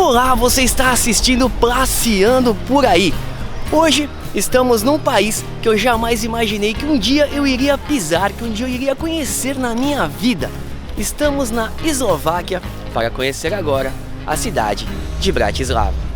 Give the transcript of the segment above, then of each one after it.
Olá, você está assistindo Passeando por Aí. Hoje estamos num país que eu jamais imaginei que um dia eu iria pisar, que um dia eu iria conhecer na minha vida. Estamos na Eslováquia para conhecer agora a cidade de Bratislava.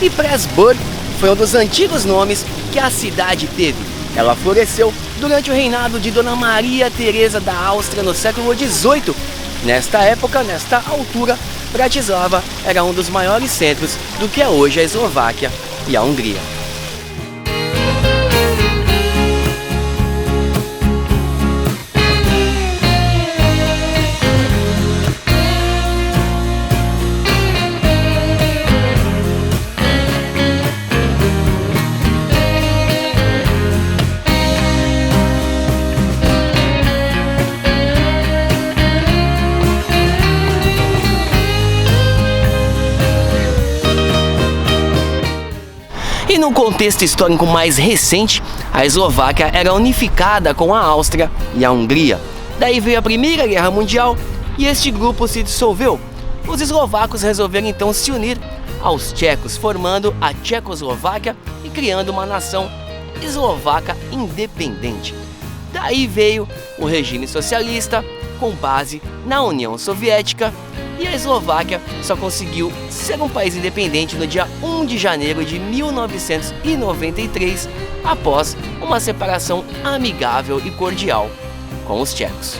E Pressburg foi um dos antigos nomes que a cidade teve. Ela floresceu durante o reinado de Dona Maria Teresa da Áustria no século XVIII. Nesta época, nesta altura, Bratislava era um dos maiores centros do que é hoje a Eslováquia e a Hungria. E no contexto histórico mais recente, a Eslováquia era unificada com a Áustria e a Hungria. Daí veio a Primeira Guerra Mundial e este grupo se dissolveu. Os eslovacos resolveram então se unir aos tchecos, formando a Tchecoslováquia e criando uma nação eslovaca independente. Daí veio o regime socialista com base na União Soviética. E a Eslováquia só conseguiu ser um país independente no dia 1 de janeiro de 1993, após uma separação amigável e cordial com os tchecos.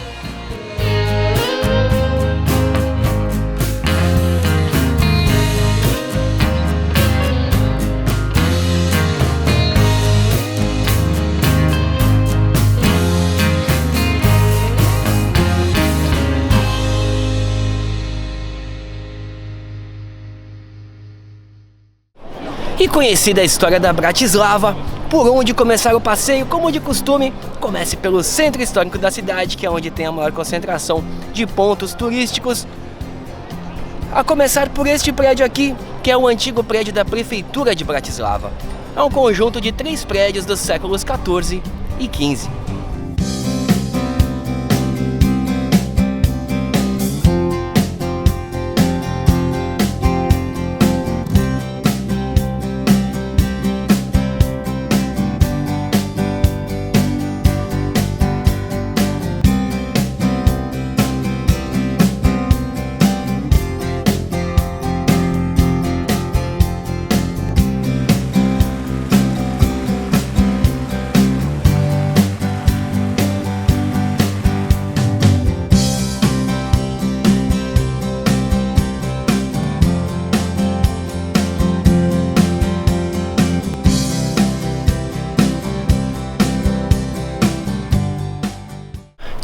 E conhecida a história da Bratislava, por onde começar o passeio, como de costume, comece pelo centro histórico da cidade, que é onde tem a maior concentração de pontos turísticos. A começar por este prédio aqui, que é o antigo prédio da Prefeitura de Bratislava. É um conjunto de 3 prédios dos séculos XIV e XV.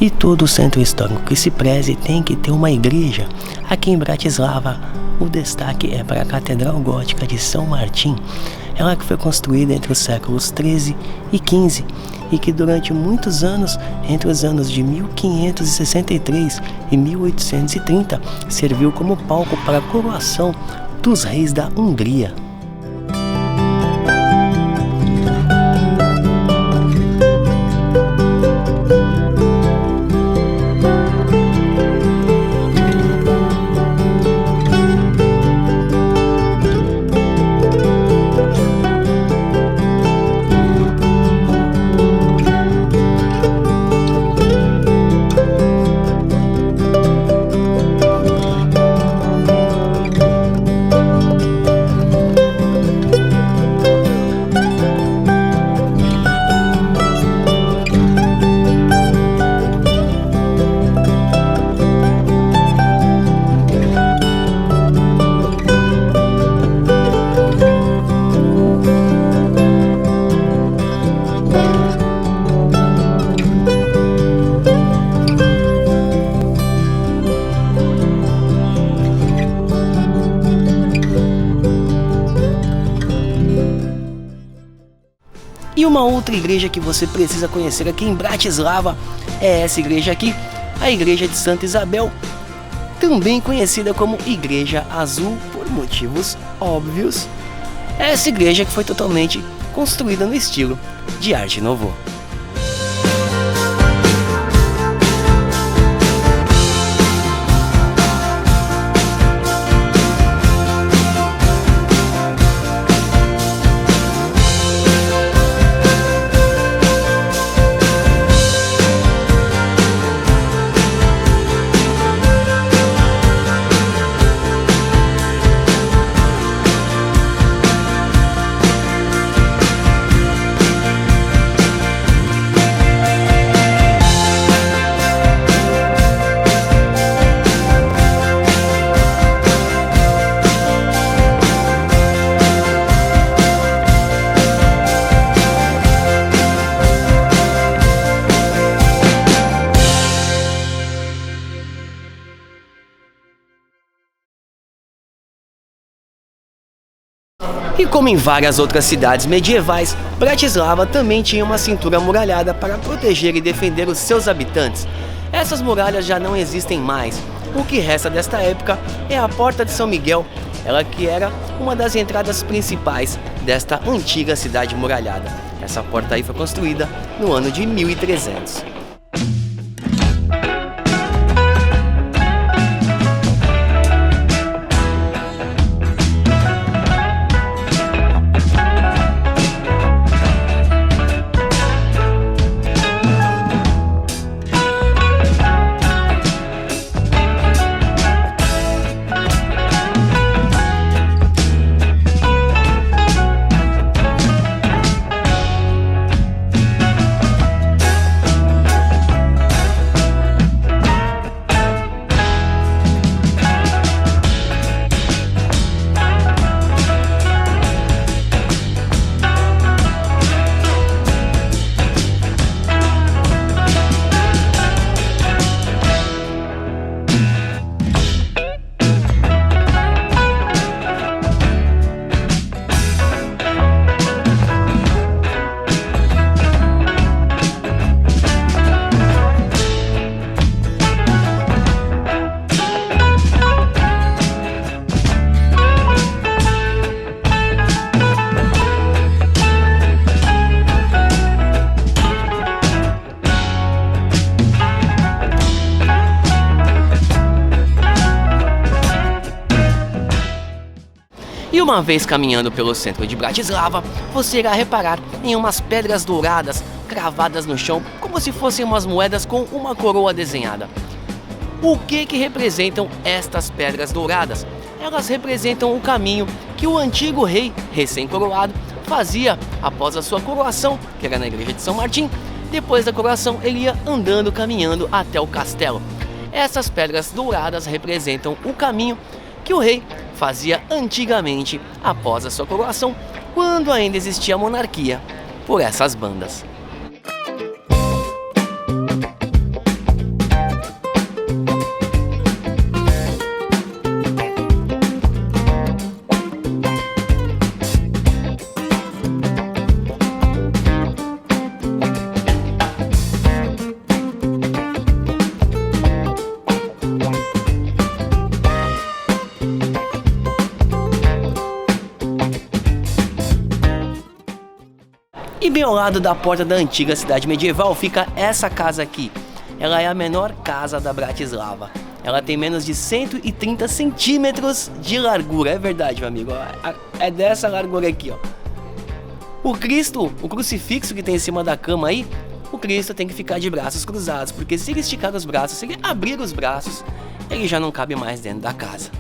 E todo centro histórico que se preze tem que ter uma igreja. Aqui em Bratislava, o destaque é para a Catedral Gótica de São Martim. Ela que foi construída entre os séculos 13 e 15 e que durante muitos anos, entre os anos de 1563 e 1830, serviu como palco para a coroação dos reis da Hungria. uma outra igreja que você precisa conhecer aqui em Bratislava é essa igreja aqui, a Igreja de Santa Isabel, também conhecida como Igreja Azul por motivos óbvios. Essa igreja que foi totalmente construída no estilo de Arte Nouveau. E como em várias outras cidades medievais, Bratislava também tinha uma cintura amuralhada para proteger e defender os seus habitantes. Essas muralhas já não existem mais. O que resta desta época é a Porta de São Miguel, ela que era uma das entradas principais desta antiga cidade muralhada. Essa porta aí foi construída no ano de 1300. E uma vez caminhando pelo centro de Bratislava, você irá reparar em umas pedras douradas cravadas no chão, como se fossem umas moedas com uma coroa desenhada. O que representam estas pedras douradas? Elas representam o caminho que o antigo rei recém-coroado fazia após a sua coroação, que era na igreja de São Martim. Depois da coroação, ele ia andando, caminhando até o castelo. Essas pedras douradas representam o caminho que o rei fazia antigamente após a sua coroação, quando ainda existia a monarquia, por essas bandas. E bem ao lado da porta da antiga cidade medieval fica essa casa aqui. Ela é a menor casa da Bratislava. Ela tem menos de 130 centímetros de largura. É verdade, meu amigo. É dessa largura aqui, ó. O Cristo, o crucifixo que tem em cima da cama aí, o Cristo tem que ficar de braços cruzados, porque se ele esticar os braços, se ele abrir os braços, ele já não cabe mais dentro da casa.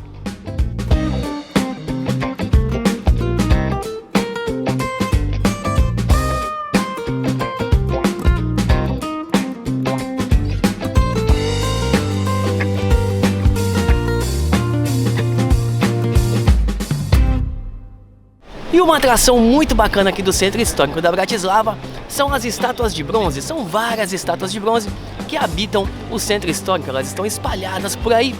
E uma atração muito bacana aqui do centro histórico da Bratislava são as estátuas de bronze. São várias estátuas de bronze que habitam o centro histórico, elas estão espalhadas por aí.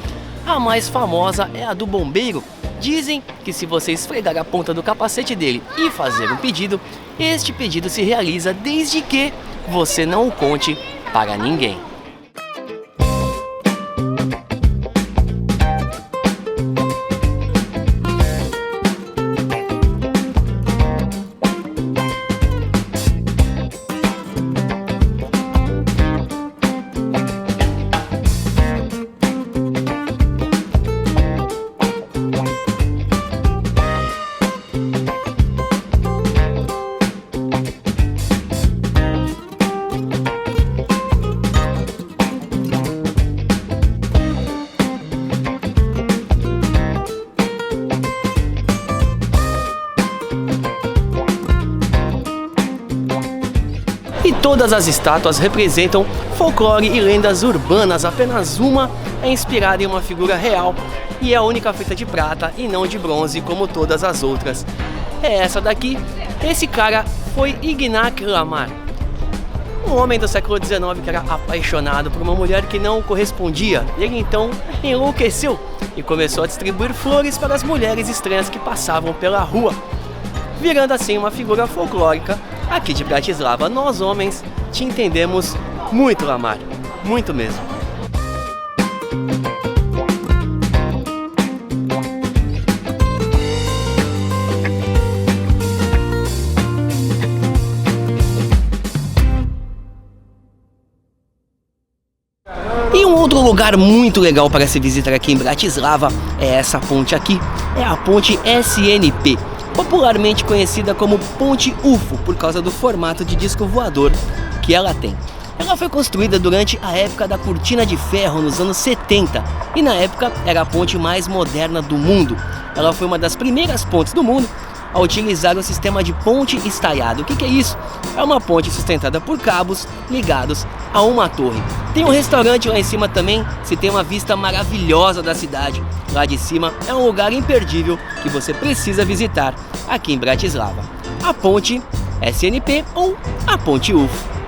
A mais famosa é a do bombeiro, Dizem que se você esfregar a ponta do capacete dele e fazer um pedido, este pedido se realiza desde que você não o conte para ninguém. E todas as estátuas representam folclore e lendas urbanas, apenas uma é inspirada em uma figura real e é a única feita de prata e não de bronze como todas as outras. É essa daqui. Esse cara foi Hugh Lamar, um homem do século XIX que era apaixonado por uma mulher que não correspondia. Ele então enlouqueceu e começou a distribuir flores para as mulheres estranhas que passavam pela rua, virando assim uma figura folclórica. Aqui de Bratislava, nós homens te entendemos muito, Lamar, muito mesmo. E um outro lugar muito legal para se visitar aqui em Bratislava é essa ponte aqui, é a ponte SNP. Popularmente conhecida como Ponte UFO, por causa do formato de disco voador que ela tem. Ela foi construída durante a época da cortina de ferro, nos anos 70, e na época era a ponte mais moderna do mundo. Ela foi uma das primeiras pontes do mundo a utilizar o sistema de ponte estaiado. O que é isso? É uma ponte sustentada por cabos ligados a uma torre. Tem um restaurante lá em cima também, se tem uma vista maravilhosa da cidade. Lá de cima é um lugar imperdível que você precisa visitar aqui em Bratislava. A ponte SNP ou a ponte UFO.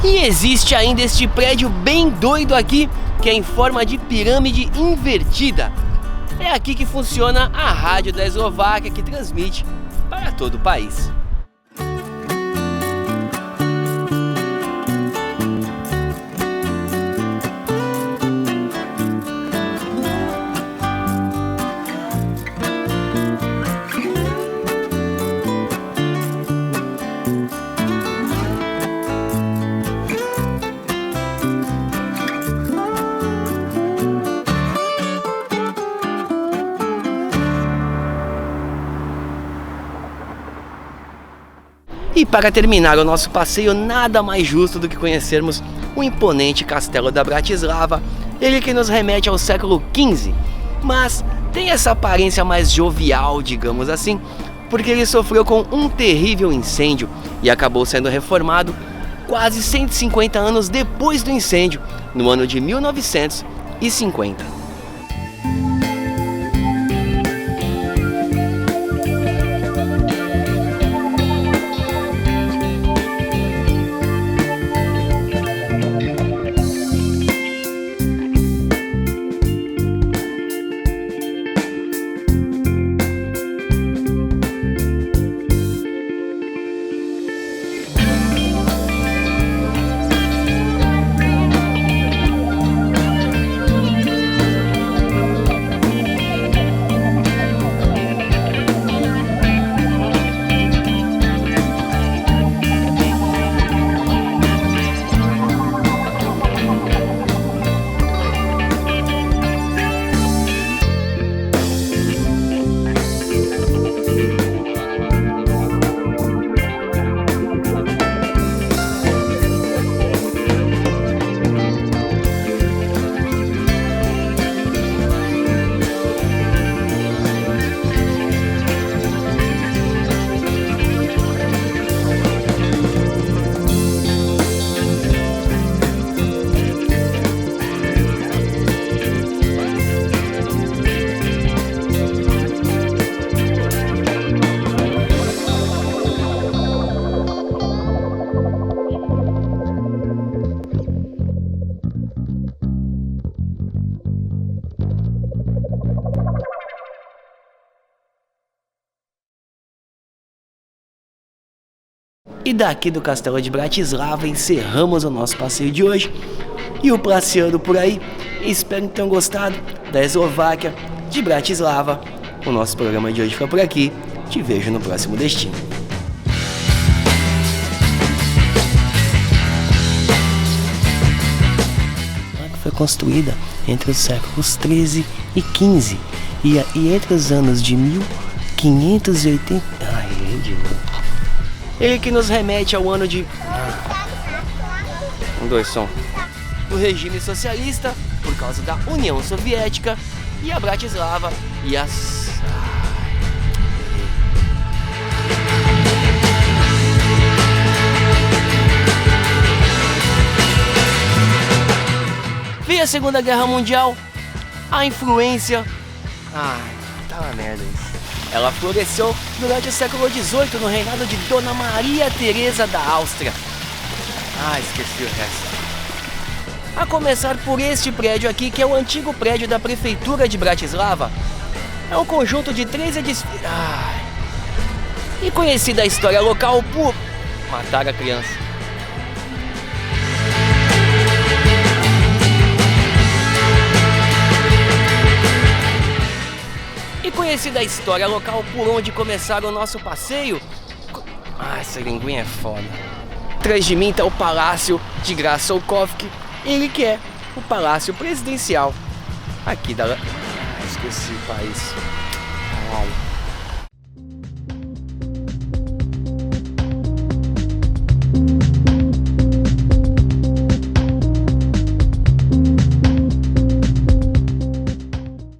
E existe ainda este prédio bem doido aqui, que é em forma de pirâmide invertida. É aqui que funciona a rádio da Eslováquia, que transmite para todo o país. E para terminar o nosso passeio, nada mais justo do que conhecermos o imponente castelo da Bratislava, ele que nos remete ao século XV, mas tem essa aparência mais jovial, digamos assim, porque ele sofreu com um terrível incêndio e acabou sendo reformado quase 150 anos depois do incêndio, no ano de 1950. E daqui do Castelo de Bratislava encerramos o nosso passeio de hoje. E o passeando por aí, espero que tenham gostado da Eslováquia, de Bratislava. O nosso programa de hoje fica por aqui. Te vejo no próximo destino. Foi construída entre os séculos 13 e 15 e entre os anos de 1580. Ele que nos remete ao ano de do regime socialista por causa da União Soviética e a Bratislava e as veio a Segunda Guerra Mundial, a influência... tá uma merda isso. Ela floresceu durante o século XVIII no reinado de Dona Maria Teresa da Áustria. Esqueci o resto. A começar por este prédio aqui, que é o antigo prédio da Prefeitura de Bratislava. É um conjunto de 3 edifícios. E conhecida a história local por matar a criança. E conhecida a história local por onde começaram o nosso passeio. Essa linguinha é foda. Atrás de mim está o Palácio de Grasovkovsk. Ele que é o Palácio Presidencial aqui da... esqueci o país. Caralho.